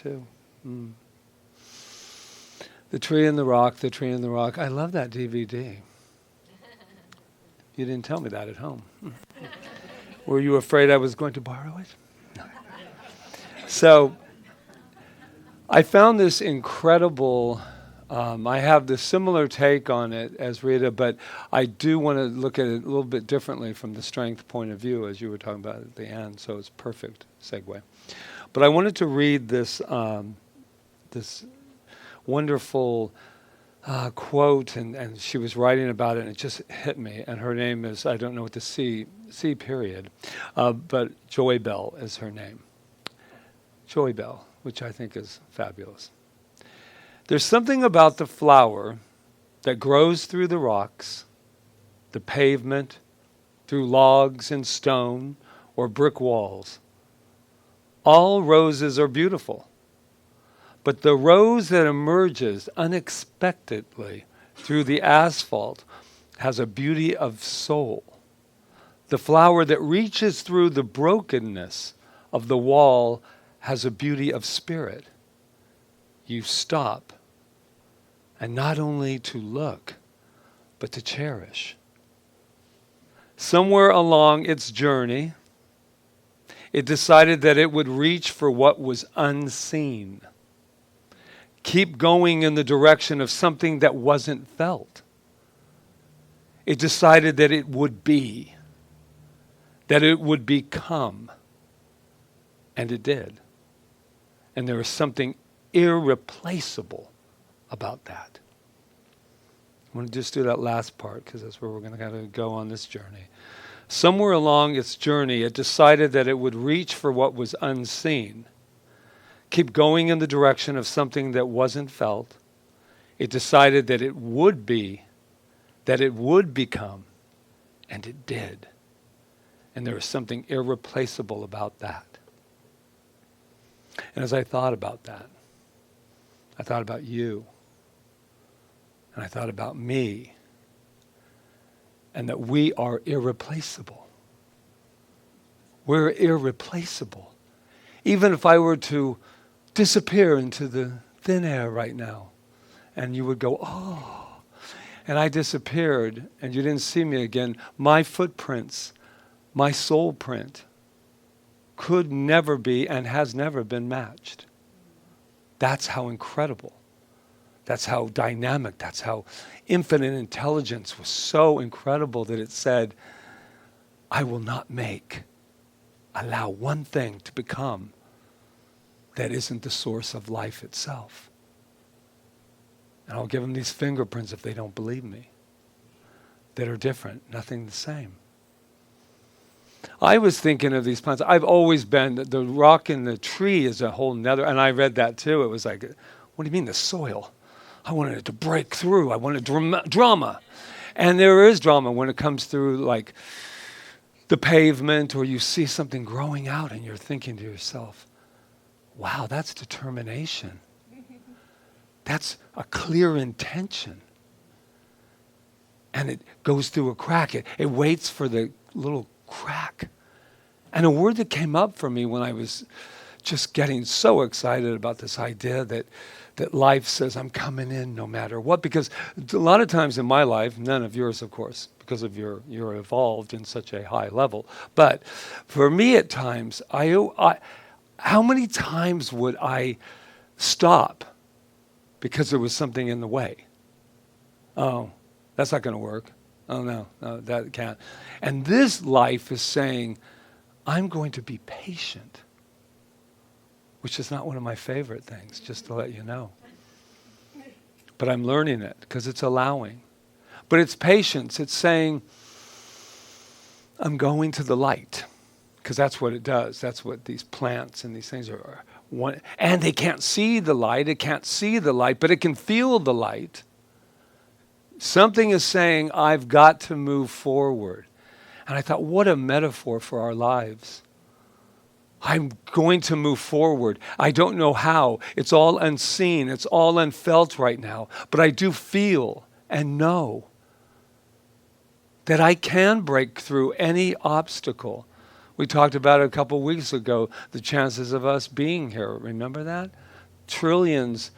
too. The Tree and the Rock, The Tree and the Rock. I love that DVD. You didn't tell me that at home. Were you afraid I was going to borrow it? No. So I found this incredible. I have the similar take on it as Rita, but I do want to look at it a little bit differently from the strength point of view, as you were talking about at the end. So it's perfect segue. But I wanted to read this this wonderful quote, and she was writing about it, and it just hit me. And her name is, I don't know what the C period, but Joy Bell is her name. Joy Bell, which I think is fabulous. There's something about the flower that grows through the rocks, the pavement, through logs and stone or brick walls. All roses are beautiful, but the rose that emerges unexpectedly through the asphalt has a beauty of soul. The flower that reaches through the brokenness of the wall has a beauty of spirit. You stop, and not only to look, but to cherish. Somewhere along its journey, it decided that it would reach for what was unseen. Keep going in the direction of something that wasn't felt. It decided that it would be, that it would become, and it did. And there is something irreplaceable about that. I want to just do that last part because that's where we're going to go on this journey. Somewhere along its journey, it decided that it would reach for what was unseen. Keep going in the direction of something that wasn't felt. It decided that it would be, that it would become, and it did. And there is something irreplaceable about that. And as I thought about that, I thought about you, and I thought about me, and that we are irreplaceable. We're irreplaceable. Even if I were to disappear into the thin air right now, and you would go, oh, and I disappeared, and you didn't see me again, my footprints, my soul print, could never be and has never been matched. That's how incredible. That's how dynamic. That's how infinite intelligence was so incredible that it said, I will not allow one thing to become that isn't the source of life itself. And I'll give them these fingerprints if they don't believe me, that are different, nothing the same. I was thinking of these plants. I've always been, the rock and the tree is a whole nother, and I read that too. It was like, what do you mean the soil? I wanted it to break through. I wanted drama. And there is drama when it comes through like the pavement, or you see something growing out and you're thinking to yourself, wow, that's determination. That's a clear intention. And it goes through a crack. It waits for the little crack. And a word that came up for me when I was just getting so excited about this idea that life says, I'm coming in no matter what. Because a lot of times in my life, none of yours, of course, because of you're evolved in such a high level. But for me at times, how many times would I stop because there was something in the way? Oh, that's not going to work. Oh, no, that can't. And this life is saying, I'm going to be patient, which is not one of my favorite things, just to let you know. But I'm learning it because it's allowing. But it's patience. It's saying, I'm going to the light, because that's what it does. That's what these plants and these things are. And they can't see the light. It can't see the light, but it can feel the light. Something is saying, I've got to move forward. And I thought, what a metaphor for our lives. I'm going to move forward. I don't know how. It's all unseen. It's all unfelt right now. But I do feel and know that I can break through any obstacle. We talked about it a couple weeks ago, the chances of us being here. Remember that? trillions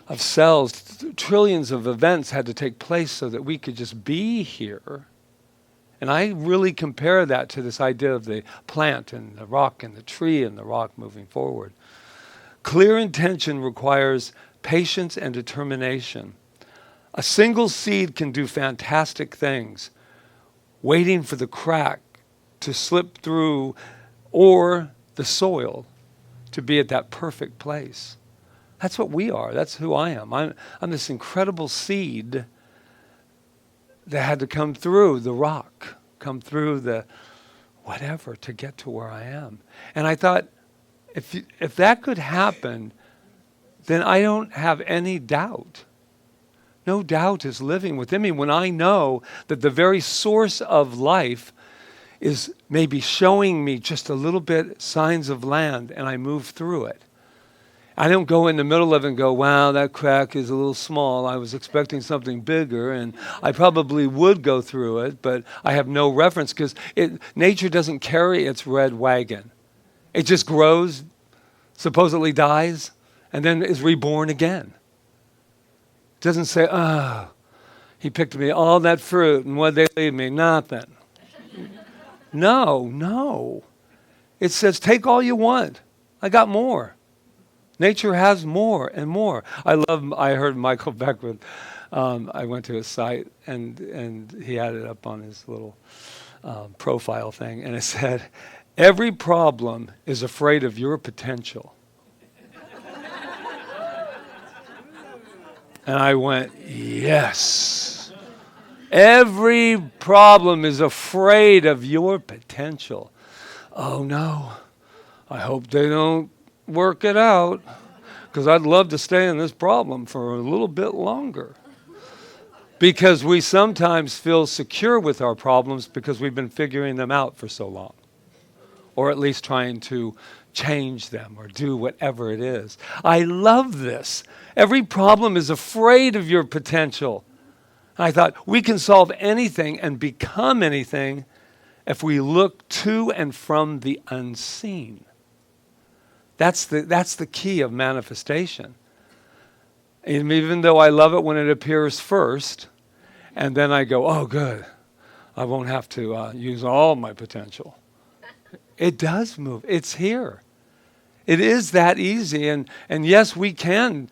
of cells, trillions of events had to take place so that we could just be here. And I really compare that to this idea of the plant and the rock and the tree and the rock moving forward. Clear intention requires patience and determination. A single seed can do fantastic things, waiting for the crack to slip through or the soil to be at that perfect place. That's what we are. That's who I am. I'm this incredible seed that had to come through the rock, come through the whatever to get to where I am. And I thought, if that could happen, then I don't have any doubt. No doubt is living within me when I know that the very source of life is maybe showing me just a little bit signs of land, and I move through it. I don't go in the middle of it and go, wow, that crack is a little small. I was expecting something bigger, and I probably would go through it, but I have no reference because nature doesn't carry its red wagon. It just grows, supposedly dies, and then is reborn again. It doesn't say, he picked me all that fruit, and what'd they leave me? Nothing. No. It says, take all you want. I got more. Nature has more and more. I heard Michael Beckwith, I went to his site, and he had it up on his little profile thing, and it said, every problem is afraid of your potential. And I went, yes. Every problem is afraid of your potential. Oh no, I hope they don't work it out, because I'd love to stay in this problem for a little bit longer. Because we sometimes feel secure with our problems because we've been figuring them out for so long, or at least trying to change them or do whatever it is. I love this. Every problem is afraid of your potential. I thought we can solve anything and become anything if we look to and from the unseen. That's the key of manifestation. And even though I love it when it appears first, and then I go, oh, good, I won't have to use all my potential. It does move. It's here. It is that easy. And yes, we can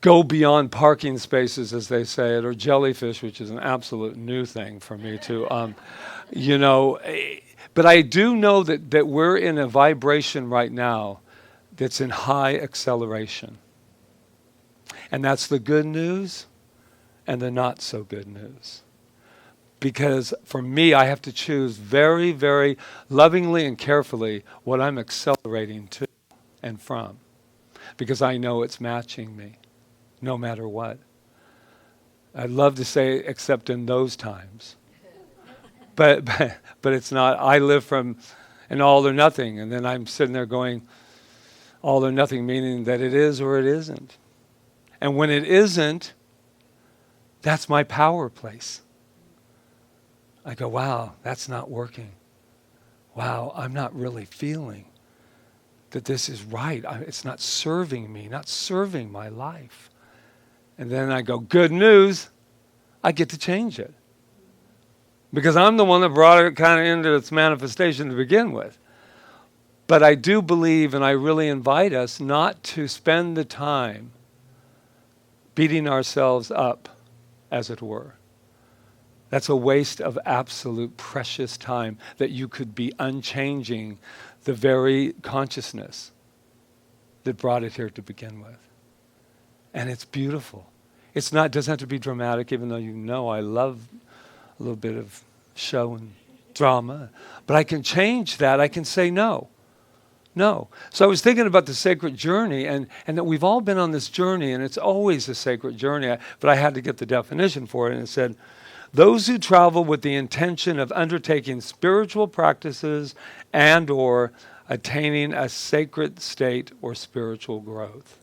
go beyond parking spaces, as they say it, or jellyfish, which is an absolute new thing for me too. But I do know that we're in a vibration right now that's in high acceleration. And that's the good news and the not so good news. Because for me, I have to choose very, very lovingly and carefully what I'm accelerating to and from. Because I know it's matching me, no matter what. I'd love to say except in those times. But it's not. I live from an all or nothing, and then I'm sitting there going, all or nothing, meaning that it is or it isn't. And when it isn't, that's my power place. I go, wow, that's not working. Wow, I'm not really feeling that this is right. It's not serving me, not serving my life. And then I go, good news, I get to change it. Because I'm the one that brought it kind of into its manifestation to begin with. But I do believe, and I really invite us not to spend the time beating ourselves up, as it were. That's a waste of absolute precious time that you could be unchanging the very consciousness that brought it here to begin with. And it's beautiful. It doesn't have to be dramatic, even though I love a little bit of show and drama. But I can change that. I can say no. No. So I was thinking about the sacred journey and that we've all been on this journey, and it's always a sacred journey. But I had to get the definition for it, and it said, those who travel with the intention of undertaking spiritual practices and or attaining a sacred state or spiritual growth.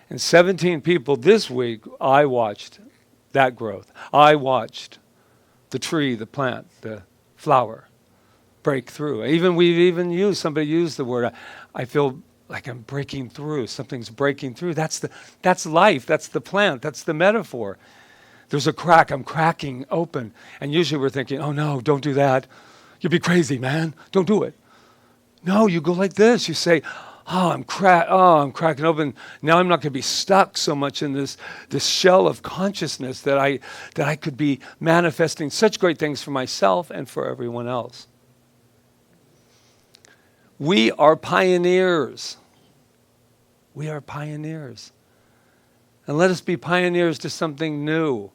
And 17 people this week, I watched that growth. I watched the tree, the plant, the flower break through. Somebody used the word, I feel Like I'm breaking through. Something's breaking through. That's life. That's the plant. That's the metaphor. There's a crack. I'm cracking open. And usually we're thinking, oh no, don't do that. You'd be crazy, man. Don't do it. No, you go like this. You say, I'm cracking open. Now I'm not going to be stuck so much in this shell of consciousness that I could be manifesting such great things for myself and for everyone else. We are pioneers. We are pioneers. And let us be pioneers to something new.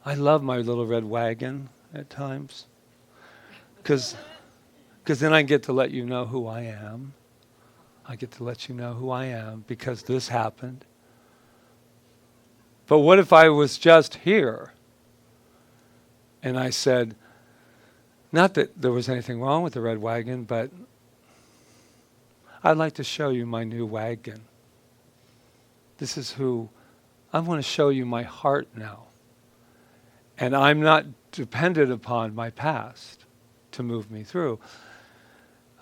I love my little red wagon at times. Because then I get to let you know who I am. I get to let you know who I am because this happened. But what if I was just here and I said, not that there was anything wrong with the red wagon, but I'd like to show you my new wagon. This is who, I want to show you my heart now. And I'm not dependent upon my past to move me through.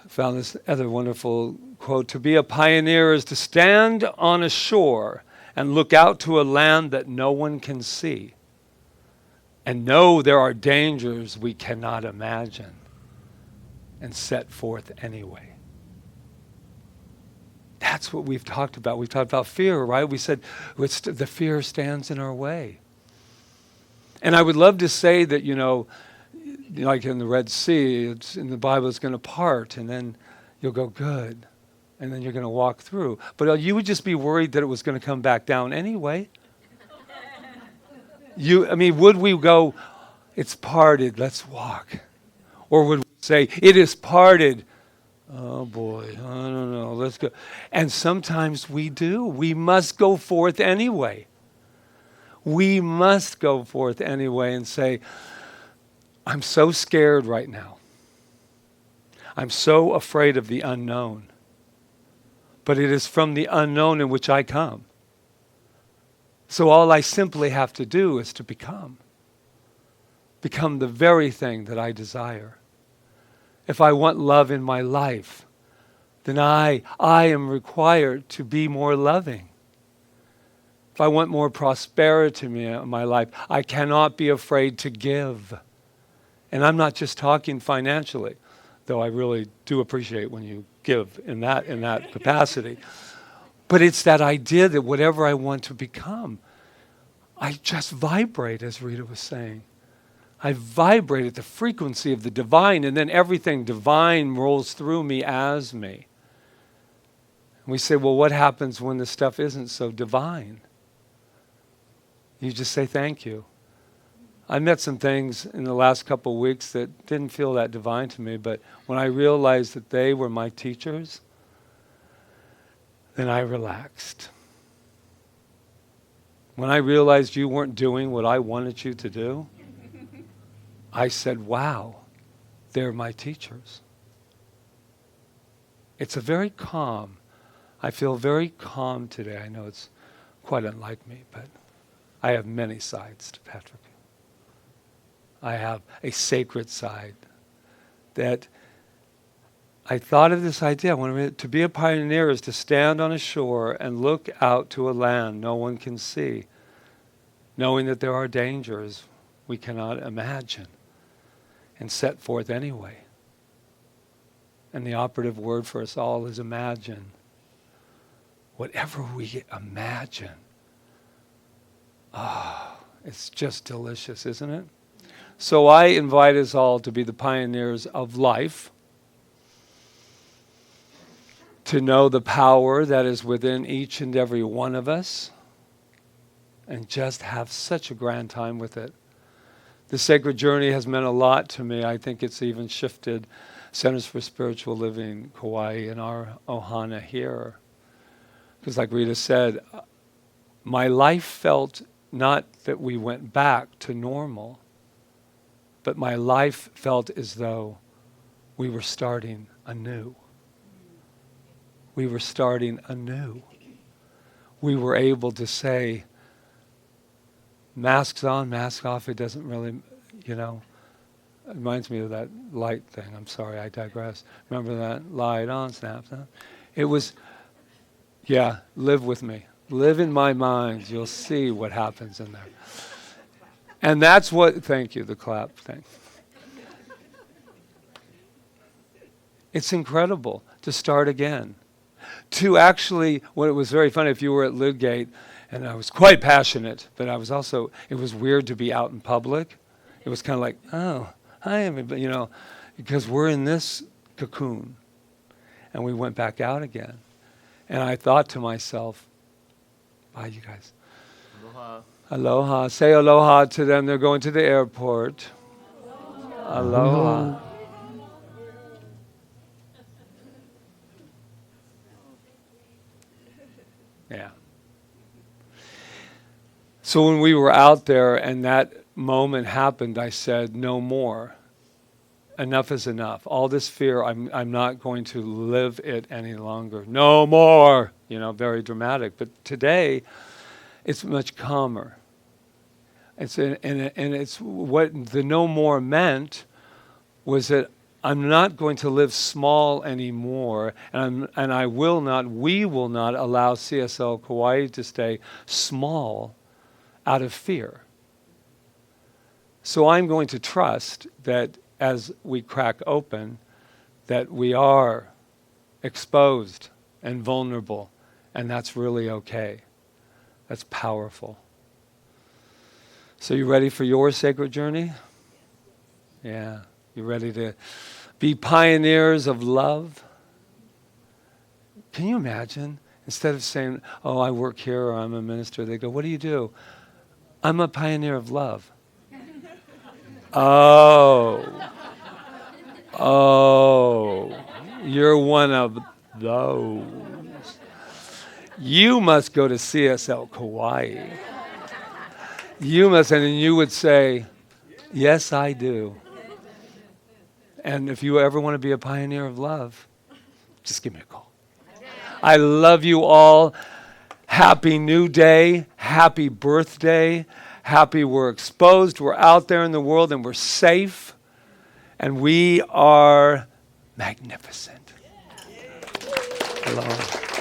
I found this other wonderful quote, to be a pioneer is to stand on a shore and look out to a land that no one can see and know there are dangers we cannot imagine and set forth anyway. That's what we've talked about. We've talked about fear, right? We said the fear stands in our way. And I would love to say that, like in the Red Sea, it's in the Bible, it's going to part, and then you'll go good, and then you're going to walk through. But you would just be worried that it was going to come back down anyway. Would we go, it's parted, let's walk? Or would we say, it is parted, oh boy, I don't know, let's go. And sometimes we do. We must go forth anyway. We must go forth anyway and say, I'm so scared right now. I'm so afraid of the unknown. But it is from the unknown in which I come. So all I simply have to do is to become the very thing that I desire. If I want love in my life, then I am required to be more loving. If I want more prosperity in my life, I cannot be afraid to give. And I'm not just talking financially, though I really do appreciate when you give in that capacity. But it's that idea that whatever I want to become, I just vibrate, as Rita was saying. I vibrate at the frequency of the divine, and then everything divine rolls through me as me. And we say, well, what happens when the stuff isn't so divine? You just say thank you. I met some things in the last couple of weeks that didn't feel that divine to me, but when I realized that they were my teachers, then I relaxed. When I realized you weren't doing what I wanted you to do, I said, wow, they're my teachers. It's a very calm. I feel very calm today. I know it's quite unlike me, but I have many sides to Patrick. I have a sacred side that I thought of this idea. To be a pioneer is to stand on a shore and look out to a land no one can see, knowing that there are dangers we cannot imagine, and set forth anyway. And the operative word for us all is imagine. Whatever we imagine, it's just delicious, isn't it? So I invite us all to be the pioneers of life, to know the power that is within each and every one of us, and just have such a grand time with it. The sacred journey has meant a lot to me. I think it's even shifted Centers for Spiritual Living, Kauai, and our ohana here. Because like Rita said, my life felt not that we went back to normal, but my life felt as though we were starting anew. We were starting anew. We were able to say, masks on, mask off, it doesn't really, It reminds me of that light thing. I'm sorry, I digress. Remember that light on, snap, snap? It was, yeah, live with me. Live in my mind. You'll see what happens in there. And that's what, thank you, the clap thing. It's incredible to start again. To actually, when it was very funny, if you were at Lidgate, and I was quite passionate, but I was also, it was weird to be out in public. It was kind of like, oh, hi, everybody, you know, because we're in this cocoon. And we went back out again. And I thought to myself, bye, you guys. Aloha. Aloha. Say aloha to them. They're going to the airport. Aloha. Yeah. So when we were out there and that moment happened, I said, no more. Enough is enough. All this fear, I'm not going to live it any longer. No more. You know, very dramatic. But today, it's much calmer. And it's what the no more meant was that I'm not going to live small anymore, and we will not allow CSL Kauai to stay small out of fear. So I'm going to trust that as we crack open, that we are exposed and vulnerable, and that's really okay. That's powerful. So you ready for your sacred journey? Yeah. You ready to be pioneers of love? Can you imagine? Instead of saying, oh, I work here or I'm a minister, they go, what do you do? I'm a pioneer of love. Oh, you're one of those. You must go to CSL Kauai. You must, and then you would say, yes, I do. And if you ever want to be a pioneer of love, just give me a call. I love you all. Happy new day. Happy birthday. Happy we're exposed. We're out there in the world and we're safe. And we are magnificent. Hello.